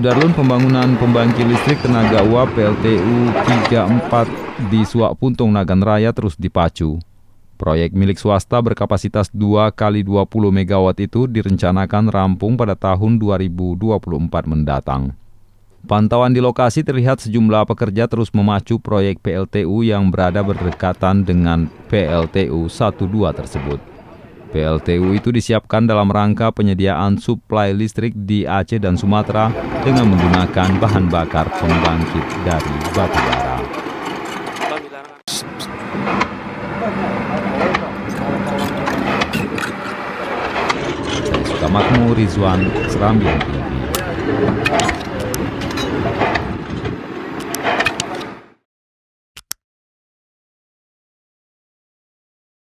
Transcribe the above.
Sudarlun, pembangunan pembangkit listrik tenaga uap PLTU 34 di Suak Puntung Nagan Raya terus dipacu. Proyek milik swasta berkapasitas 2x20 MW itu direncanakan rampung pada tahun 2024 mendatang. Pantauan di lokasi terlihat sejumlah pekerja terus memacu proyek PLTU yang berada berdekatan dengan PLTU 12 tersebut. PLTU itu disiapkan dalam rangka penyediaan suplai listrik di Aceh dan Sumatera dengan menggunakan bahan bakar pembangkit dari batu bara. Saya Sukamakmu Rizwan, Serambi TV.